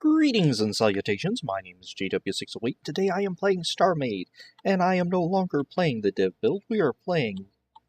Greetings and salutations, my name is JW608. Today I am playing Starmade, and I am no longer playing the dev build. We are playing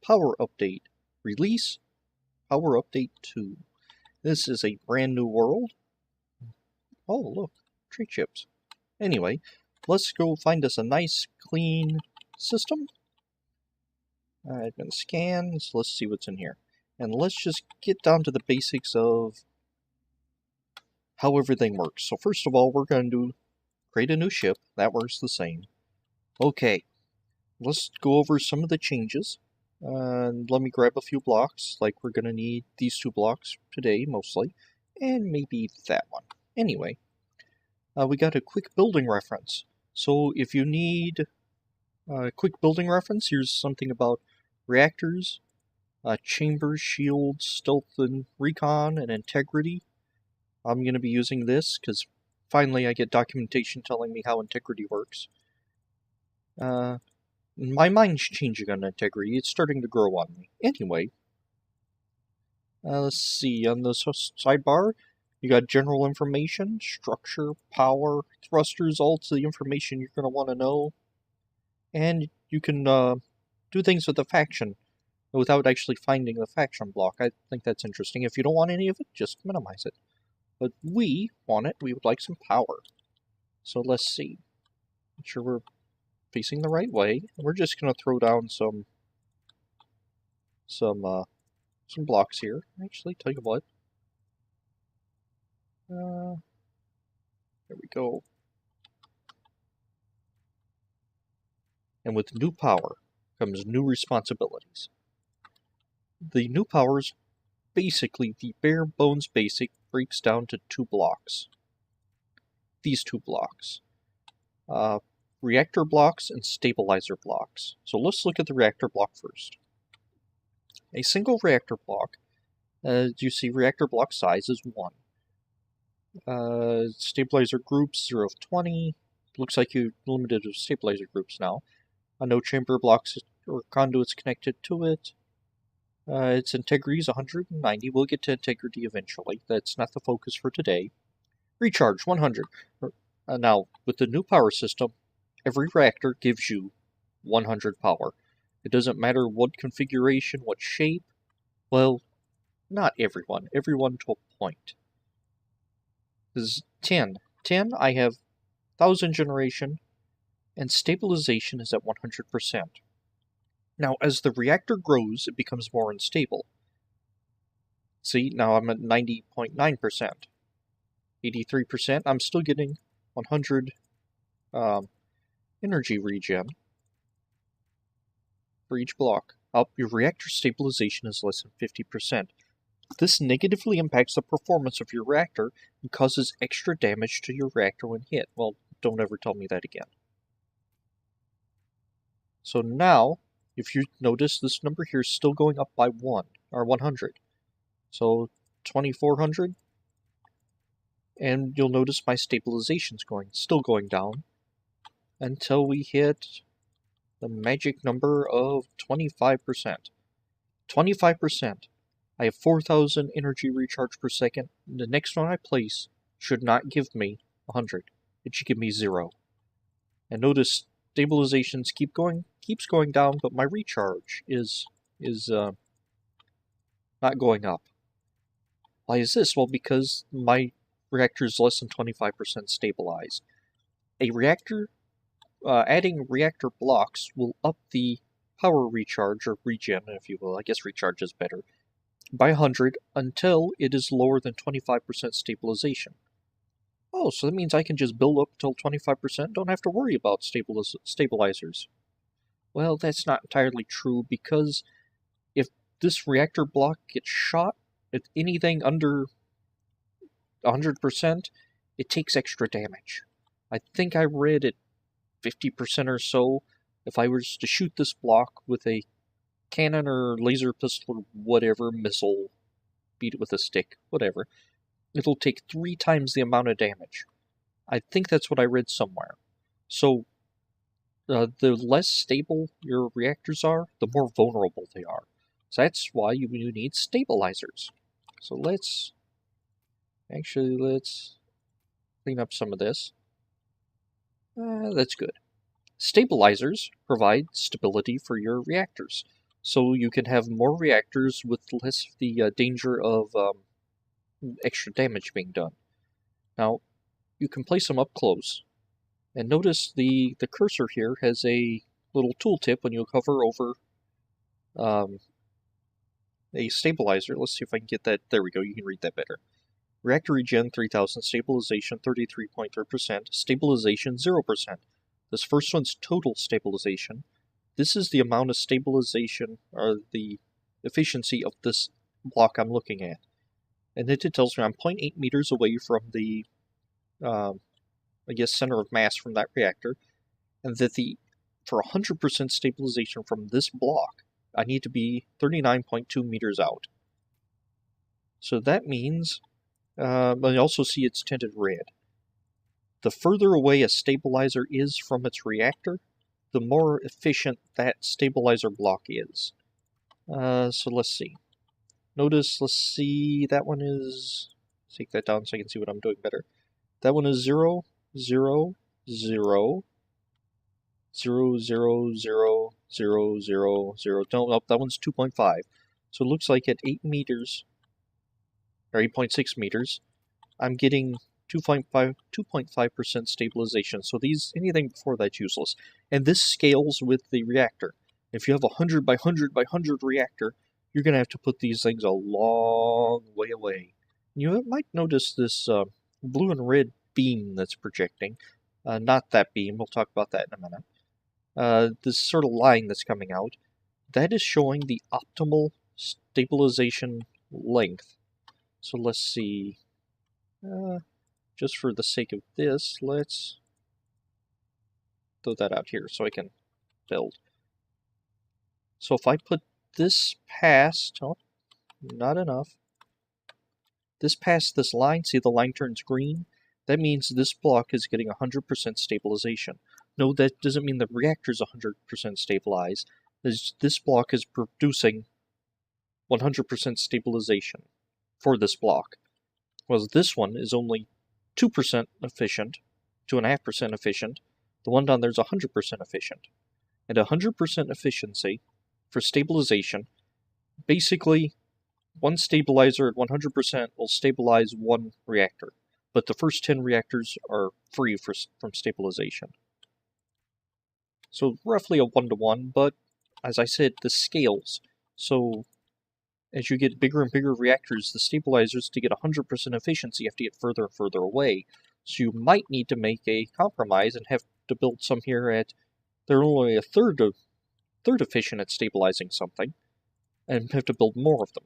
Power Update Release, Power Update 2. This is a brand new world. Oh, look, tree chips. Anyway, let's go find us a nice, clean system. Admin scans, let's see what's in here. And let's just get down to the basics of how everything works. So first of all, we're going to create a new ship. That works the same. Okay, let's go over some of the changes. And let me grab a few blocks, like we're going to need these two blocks today, mostly. And maybe that one. Anyway, we got a quick building reference. So if you need a quick building reference, here's something about reactors, chambers, shields, stealth and recon, and integrity. I'm going to be using this because finally I get documentation telling me how integrity works. My mind's changing on integrity. It's starting to grow on me. Anyway, let's see. On the sidebar, you got general information, structure, power, thrusters, all to the information you're going to want to know. And you can do things with the faction without actually finding the faction block. I think that's interesting. If you don't want any of it, just minimize it. But we want it. We would like some power. So let's see. Make sure we're facing the right way. We're just going to throw down some blocks here. Actually, tell you what. There we go. And with new power comes new responsibilities. The new powers, basically the bare bones basic, breaks down to two blocks. These two blocks. Reactor blocks and stabilizer blocks. So let's look at the reactor block first. A single reactor block, as you see, reactor block size is 1. Stabilizer groups 0 of 20. Looks like you're limited to stabilizer groups now. No chamber blocks or conduits connected to it. Its integrity is 190. We'll get to integrity eventually. That's not the focus for today. Recharge 100. Now, with the new power system, every reactor gives you 100 power. It doesn't matter what configuration, what shape. Well, not everyone. Everyone to a point. This is 10. 10, I have 1000 generation, and stabilization is at 100%. Now, as the reactor grows, it becomes more unstable. See, now I'm at 90.9%. 83%, I'm still getting 100 energy regen for each block. Your reactor stabilization is less than 50%. This negatively impacts the performance of your reactor and causes extra damage to your reactor when hit. Well, don't ever tell me that again. So now, if you notice, this number here is still going up by 100. So 2400. And you'll notice my stabilization's still going down until we hit the magic number of 25%. 25%. I have 4000 energy recharge per second. The next one I place should not give me 100. It should give me 0. And notice stabilizations keeps going down, but my recharge is not going up. Why is this? Well, because my reactor is less than 25% stabilized. A reactor, adding reactor blocks will up the power recharge, or regen, if you will. I guess recharge is better, by 100 until it is lower than 25% stabilization. Oh, so that means I can just build up till 25%, don't have to worry about stabilizers. Well, that's not entirely true, because if this reactor block gets shot at anything under 100%, it takes extra damage. I think I read at 50% or so, if I was to shoot this block with a cannon or laser pistol or whatever, missile, beat it with a stick, whatever, it'll take 3 times the amount of damage. I think that's what I read somewhere. So, the less stable your reactors are, the more vulnerable they are. So that's why you need stabilizers. So let's clean up some of this. That's good. Stabilizers provide stability for your reactors, so you can have more reactors with less of the danger of extra damage being done. Now, you can place them up close, and notice the cursor here has a little tooltip when you hover over a stabilizer. Let's see if I can get that. There we go, you can read that better. Reactor regen 3000, stabilization 33.3%, stabilization 0%. This first one's total stabilization. This is the amount of stabilization, or the efficiency of this block I'm looking at. And it tells me I'm 0.8 meters away from the, I guess, center of mass from that reactor, and that for 100% stabilization from this block, I need to be 39.2 meters out. So that means, I also see it's tinted red. The further away a stabilizer is from its reactor, the more efficient that stabilizer block is. So let's see. Notice, let's see, that one is... Take that down so I can see what I'm doing better. That one is 0, 0, 0, 0, 0, 0, 0, 0, 0. Nope, that one's 2.5. So it looks like at 8 meters, or 8.6 meters, I'm getting 2.5% stabilization. So anything before that's useless. And this scales with the reactor. If you have a 100 by 100 by 100 reactor, you're going to have to put these things a long way away. You might notice this blue and red beam that's projecting. Not that beam, we'll talk about that in a minute. This sort of line that's coming out, that is showing the optimal stabilization length. So let's see. Just for the sake of this, let's throw that out here so I can build. So if I put this past, oh, not enough. This past this line, see the line turns green? That means this block is getting 100% stabilization. No, that doesn't mean the reactor is 100% stabilized. This block is producing 100% stabilization for this block. Whereas this one is only 2% efficient, 2.5% efficient. The one down there is 100% efficient. And 100% efficiency for stabilization, basically, one stabilizer at 100% will stabilize one reactor. But the first 10 reactors are free from stabilization. So roughly a 1-to-1, but as I said, this scales. So as you get bigger and bigger reactors, the stabilizers, to get 100% efficiency, you have to get further and further away. So you might need to make a compromise and have to build some here at, they're only a third efficient at stabilizing something, and have to build more of them.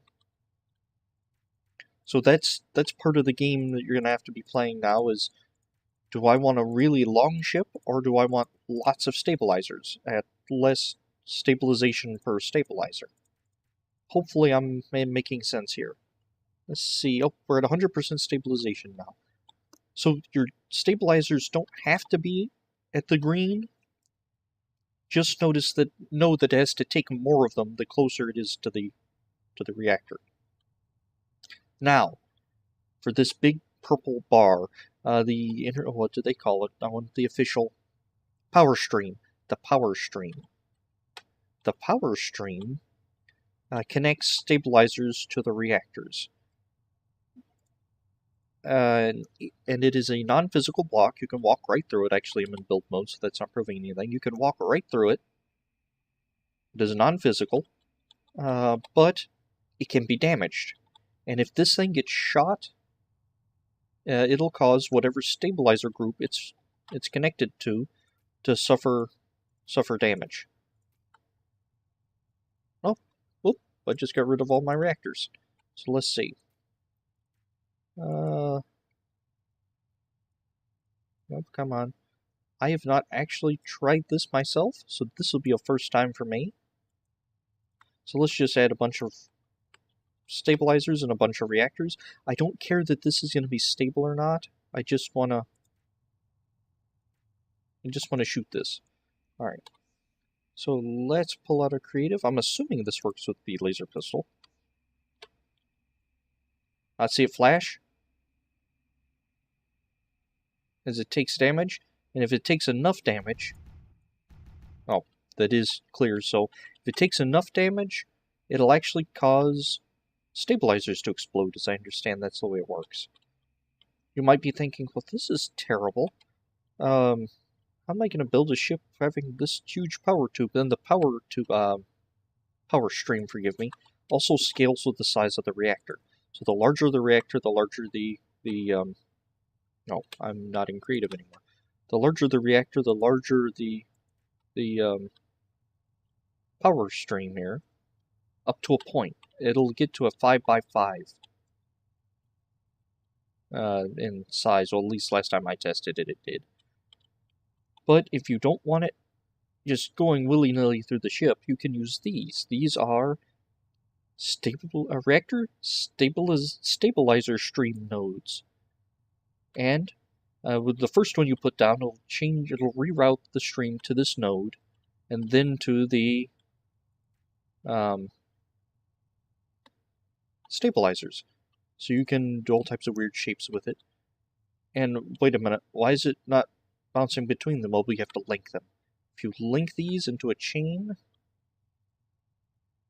So that's part of the game that you're going to have to be playing now is, do I want a really long ship, or do I want lots of stabilizers at less stabilization per stabilizer? Hopefully I'm making sense here. Let's see. Oh, we're at 100% stabilization now. So your stabilizers don't have to be at the green. Just know that it has to take more of them the closer it is to the reactor. Now, for this big purple bar, what do they call it? I want the official power stream. The power stream. The power stream connects stabilizers to the reactors. And it is a non-physical block. You can walk right through it. Actually, I'm in build mode, so that's not proving anything. You can walk right through it. It is non-physical, but it can be damaged. And if this thing gets shot, it'll cause whatever stabilizer group it's connected to suffer damage. Oh, whoop! I just got rid of all my reactors. So let's see. Nope, come on. I have not actually tried this myself, so this will be a first time for me. So let's just add a bunch of stabilizers and a bunch of reactors. I don't care that this is going to be stable or not. I just want to shoot this. Alright. So let's pull out a creative. I'm assuming this works with the laser pistol. See it flash? as it takes damage, and if it takes enough damage... Oh, that is clear, so if it takes enough damage, it'll actually cause stabilizers to explode, as I understand that's the way it works. You might be thinking, well, this is terrible. How am I going to build a ship having this huge power tube? Then the power tube, power stream, forgive me, also scales with the size of the reactor. So the larger the reactor, the larger no, I'm not in creative anymore. The larger the reactor, the larger the power stream here, up to a point. It'll get to a 5x5 in size. Well, at least last time I tested it, it did. But if you don't want it just going willy-nilly through the ship, you can use these. These are reactor stabilizer stream nodes. And with the first one you put down, it'll reroute the stream to this node, and then to the stabilizers. So you can do all types of weird shapes with it. And wait a minute, why is it not bouncing between them? Well, we have to link them. If you link these into a chain,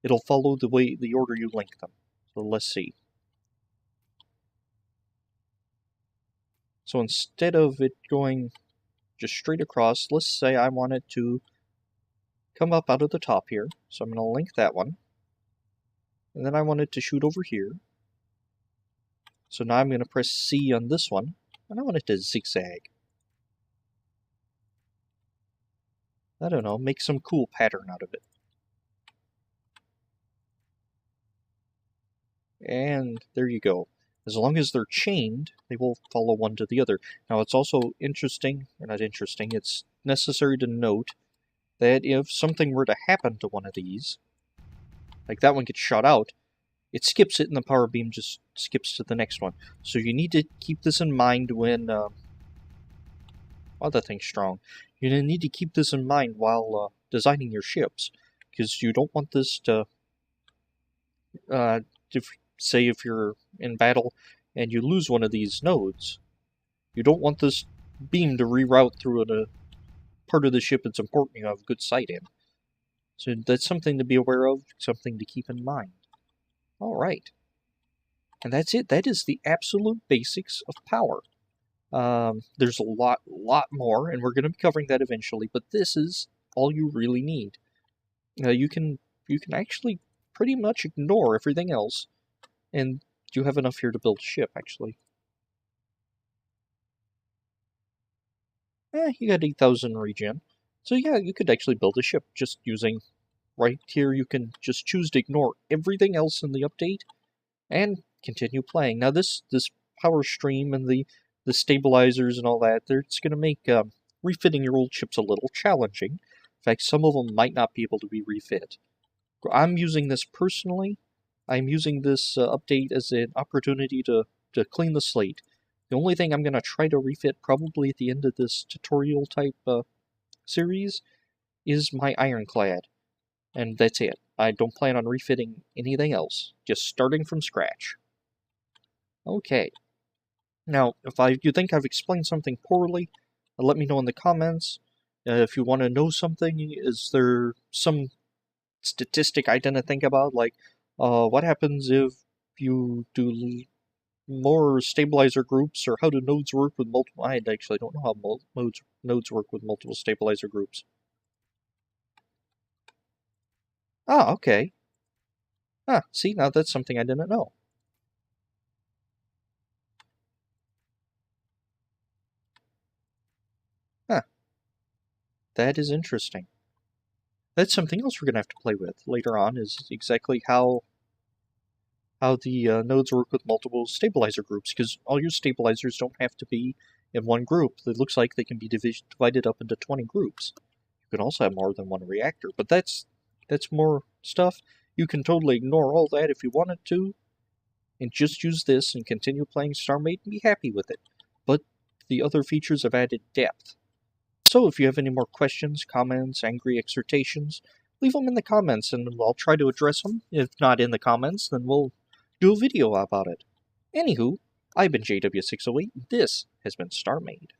it'll follow the order you link them. So let's see. So instead of it going just straight across, let's say I want it to come up out of the top here. So I'm going to link that one. And then I want it to shoot over here. So now I'm going to press C on this one, and I want it to zigzag. I don't know, make some cool pattern out of it. And there you go. As long as they're chained, they will follow one to the other. Now it's also interesting, or not interesting, it's necessary to note that if something were to happen to one of these, like that one gets shot out, it skips it and the power beam just skips to the next one. So you need to keep this in mind when... oh, that thing's strong. You need to keep this in mind while designing your ships, because you don't want this to... say if you're in battle and you lose one of these nodes, you don't want this beam to reroute through a part of the ship that's important you have good sight in. So that's something to be aware of, something to keep in mind. Alright. And that's it. That is the absolute basics of power. There's a lot more, and we're going to be covering that eventually, but this is all you really need. You can actually pretty much ignore everything else, and you have enough here to build a ship, actually. You got 8,000 regen. So yeah, you could actually build a ship just using... Right here, you can just choose to ignore everything else in the update and continue playing. Now, this power stream and the stabilizers and all that, it's going to make refitting your old ships a little challenging. In fact, some of them might not be able to be refit. I'm using this personally. I'm using this update as an opportunity to clean the slate. The only thing I'm going to try to refit probably at the end of this tutorial type series is my ironclad. And that's it. I don't plan on refitting anything else. Just starting from scratch. Okay. Now, if you think I've explained something poorly, let me know in the comments. If you want to know something, is there some statistic I didn't think about? Like, what happens if you do more stabilizer groups, or how do nodes work with multiple... I actually don't know how nodes work with multiple stabilizer groups. Ah, okay. Ah, see, now that's something I didn't know. Huh. That is interesting. That's something else we're going to have to play with later on, is exactly how the nodes work with multiple stabilizer groups, because all your stabilizers don't have to be in one group. It looks like they can be divided up into 20 groups. You can also have more than one reactor, but that's more stuff. You can totally ignore all that if you wanted to, and just use this and continue playing Starmade and be happy with it. But the other features have added depth. So if you have any more questions, comments, angry exhortations, leave them in the comments and I'll try to address them. If not in the comments, then we'll do a video about it. Anywho, I've been JW608, this has been Starmade.